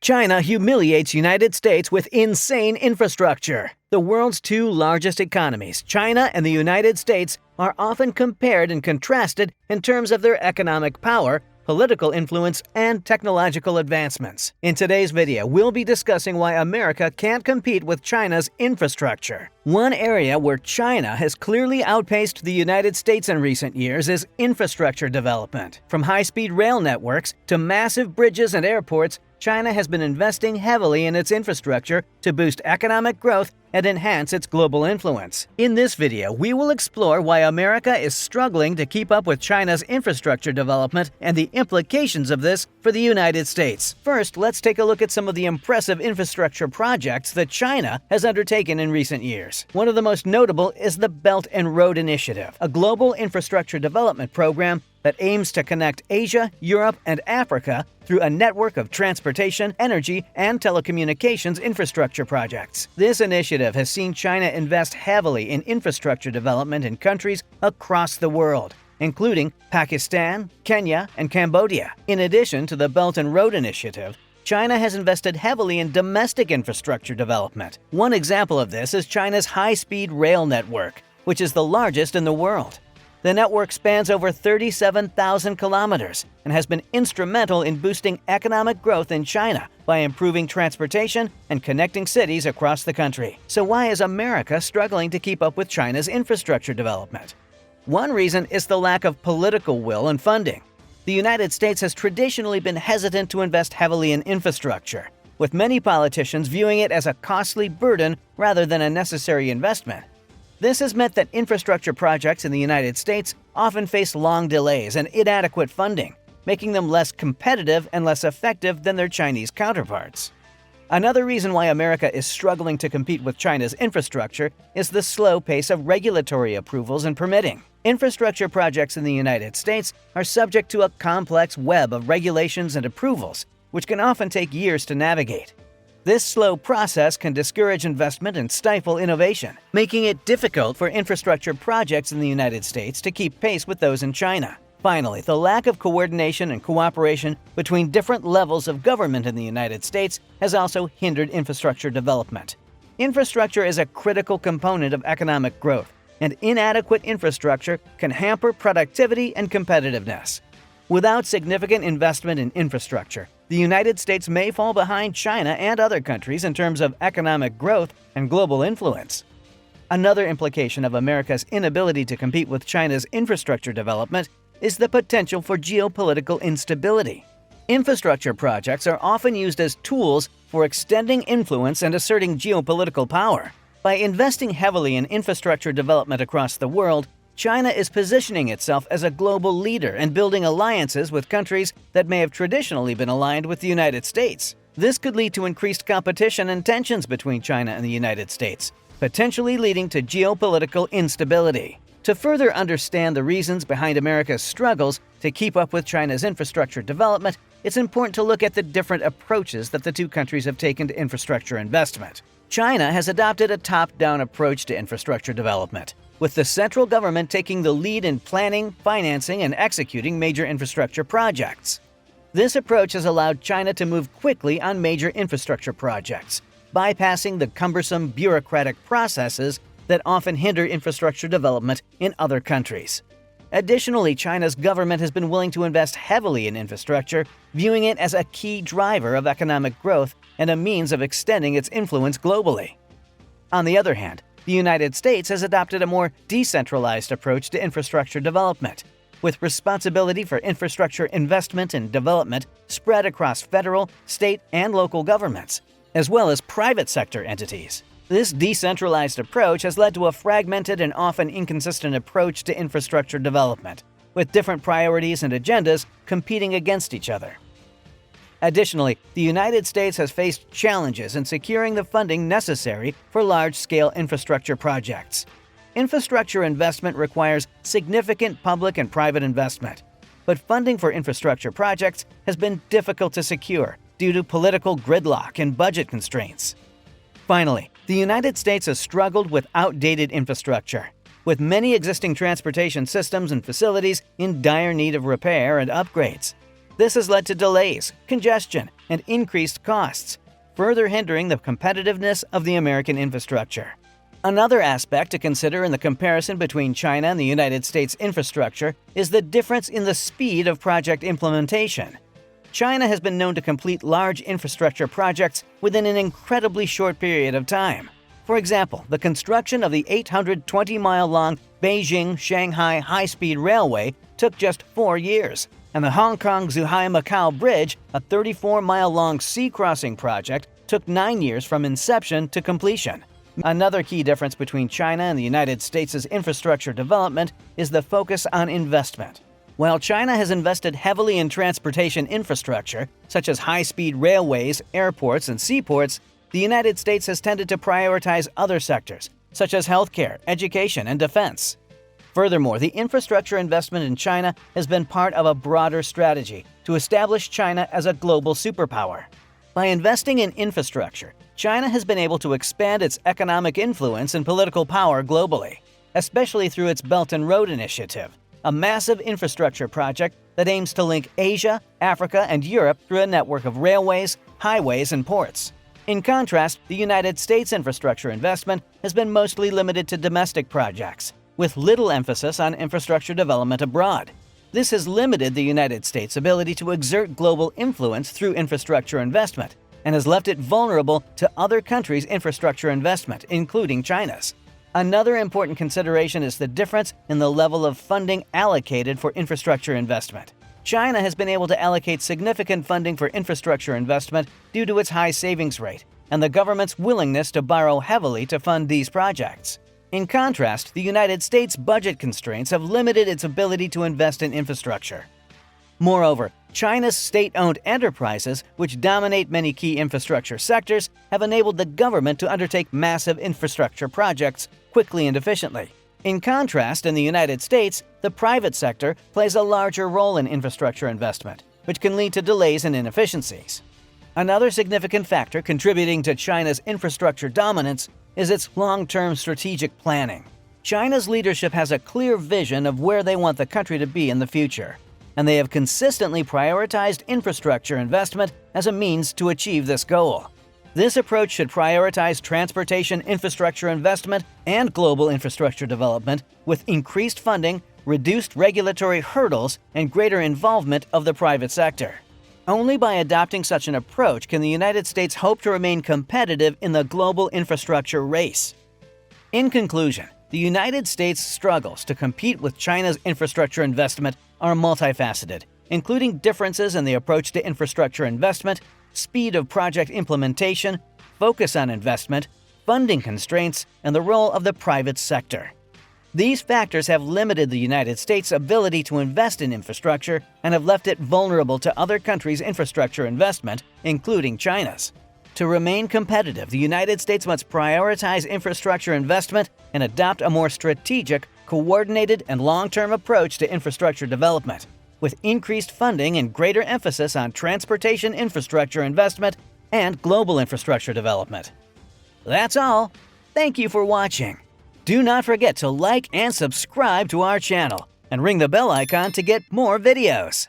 China humiliates United States with insane infrastructure. The world's two largest economies, China and the United States, are often compared and contrasted in terms of their economic power, political influence, and technological advancements. In today's video, we'll be discussing why America can't compete with China's infrastructure. One area where China has clearly outpaced the United States in recent years is infrastructure development. From high-speed rail networks to massive bridges and airports, China has been investing heavily in its infrastructure to boost economic growth and enhance its global influence. In this video, we will explore why America is struggling to keep up with China's infrastructure development and the implications of this for the United States. First, let's take a look at some of the impressive infrastructure projects that China has undertaken in recent years. One of the most notable is the Belt and Road Initiative, a global infrastructure development program that aims to connect Asia, Europe, and Africa through a network of transportation, energy, and telecommunications infrastructure projects. This initiative has seen China invest heavily in infrastructure development in countries across the world, including Pakistan, Kenya, and Cambodia. In addition to the Belt and Road Initiative, China has invested heavily in domestic infrastructure development. One example of this is China's high-speed rail network, which is the largest in the world. The network spans over 37,000 kilometers and has been instrumental in boosting economic growth in China by improving transportation and connecting cities across the country. So why is America struggling to keep up with China's infrastructure development? One reason is the lack of political will and funding. The United States has traditionally been hesitant to invest heavily in infrastructure, with many politicians viewing it as a costly burden rather than a necessary investment. This has meant that infrastructure projects in the United States often face long delays and inadequate funding, making them less competitive and less effective than their Chinese counterparts. Another reason why America is struggling to compete with China's infrastructure is the slow pace of regulatory approvals and permitting. Infrastructure projects in the United States are subject to a complex web of regulations and approvals, which can often take years to navigate. This slow process can discourage investment and stifle innovation, making it difficult for infrastructure projects in the United States to keep pace with those in China. Finally, the lack of coordination and cooperation between different levels of government in the United States has also hindered infrastructure development. Infrastructure is a critical component of economic growth, and inadequate infrastructure can hamper productivity and competitiveness. Without significant investment in infrastructure, the United States may fall behind China and other countries in terms of economic growth and global influence. Another implication of America's inability to compete with China's infrastructure development is the potential for geopolitical instability. Infrastructure projects are often used as tools for extending influence and asserting geopolitical power. By investing heavily in infrastructure development across the world, China is positioning itself as a global leader and building alliances with countries that may have traditionally been aligned with the United States. This could lead to increased competition and tensions between China and the United States, potentially leading to geopolitical instability. To further understand the reasons behind America's struggles to keep up with China's infrastructure development, it's important to look at the different approaches that the two countries have taken to infrastructure investment. China has adopted a top-down approach to infrastructure development, with the central government taking the lead in planning, financing, and executing major infrastructure projects. This approach has allowed China to move quickly on major infrastructure projects, bypassing the cumbersome bureaucratic processes that often hinder infrastructure development in other countries. Additionally, China's government has been willing to invest heavily in infrastructure, viewing it as a key driver of economic growth and a means of extending its influence globally. On the other hand, the United States has adopted a more decentralized approach to infrastructure development, with responsibility for infrastructure investment and development spread across federal, state, and local governments, as well as private sector entities. This decentralized approach has led to a fragmented and often inconsistent approach to infrastructure development, with different priorities and agendas competing against each other. Additionally, the United States has faced challenges in securing the funding necessary for large-scale infrastructure projects. Infrastructure investment requires significant public and private investment, but funding for infrastructure projects has been difficult to secure due to political gridlock and budget constraints. Finally, the United States has struggled with outdated infrastructure, with many existing transportation systems and facilities in dire need of repair and upgrades. This has led to delays, congestion, and increased costs, further hindering the competitiveness of the American infrastructure. Another aspect to consider in the comparison between China and the United States infrastructure is the difference in the speed of project implementation. China has been known to complete large infrastructure projects within an incredibly short period of time. For example, the construction of the 820-mile-long Beijing-Shanghai high-speed railway took just 4 years, and the Hong Kong-Zhuhai-Macau Bridge, a 34-mile-long sea-crossing project, took 9 years from inception to completion. Another key difference between China and the United States' infrastructure development is the focus on investment. While China has invested heavily in transportation infrastructure, such as high-speed railways, airports, and seaports, the United States has tended to prioritize other sectors, such as healthcare, education, and defense. Furthermore, the infrastructure investment in China has been part of a broader strategy to establish China as a global superpower. By investing in infrastructure, China has been able to expand its economic influence and political power globally, especially through its Belt and Road Initiative, a massive infrastructure project that aims to link Asia, Africa, and Europe through a network of railways, highways, and ports. In contrast, the United States infrastructure investment has been mostly limited to domestic projects, with little emphasis on infrastructure development abroad. This has limited the United States' ability to exert global influence through infrastructure investment and has left it vulnerable to other countries' infrastructure investment, including China's. Another important consideration is the difference in the level of funding allocated for infrastructure investment. China has been able to allocate significant funding for infrastructure investment due to its high savings rate and the government's willingness to borrow heavily to fund these projects. In contrast, the United States' budget constraints have limited its ability to invest in infrastructure. Moreover, China's state-owned enterprises, which dominate many key infrastructure sectors, have enabled the government to undertake massive infrastructure projects quickly and efficiently. In contrast, in the United States, the private sector plays a larger role in infrastructure investment, which can lead to delays and inefficiencies. Another significant factor contributing to China's infrastructure dominance is its long-term strategic planning. China's leadership has a clear vision of where they want the country to be in the future, and they have consistently prioritized infrastructure investment as a means to achieve this goal. This approach should prioritize transportation infrastructure investment and global infrastructure development with increased funding, reduced regulatory hurdles, and greater involvement of the private sector. Only by adopting such an approach can the United States hope to remain competitive in the global infrastructure race. In conclusion, the United States' struggles to compete with China's infrastructure investment are multifaceted, including differences in the approach to infrastructure investment, speed of project implementation, focus on investment, funding constraints, and the role of the private sector. These factors have limited the United States' ability to invest in infrastructure and have left it vulnerable to other countries' infrastructure investment, including China's. To remain competitive, the United States must prioritize infrastructure investment and adopt a more strategic, coordinated, and long-term approach to infrastructure development, with increased funding and greater emphasis on transportation infrastructure investment and global infrastructure development. That's all. Thank you for watching. Do not forget to like and subscribe to our channel and ring the bell icon to get more videos.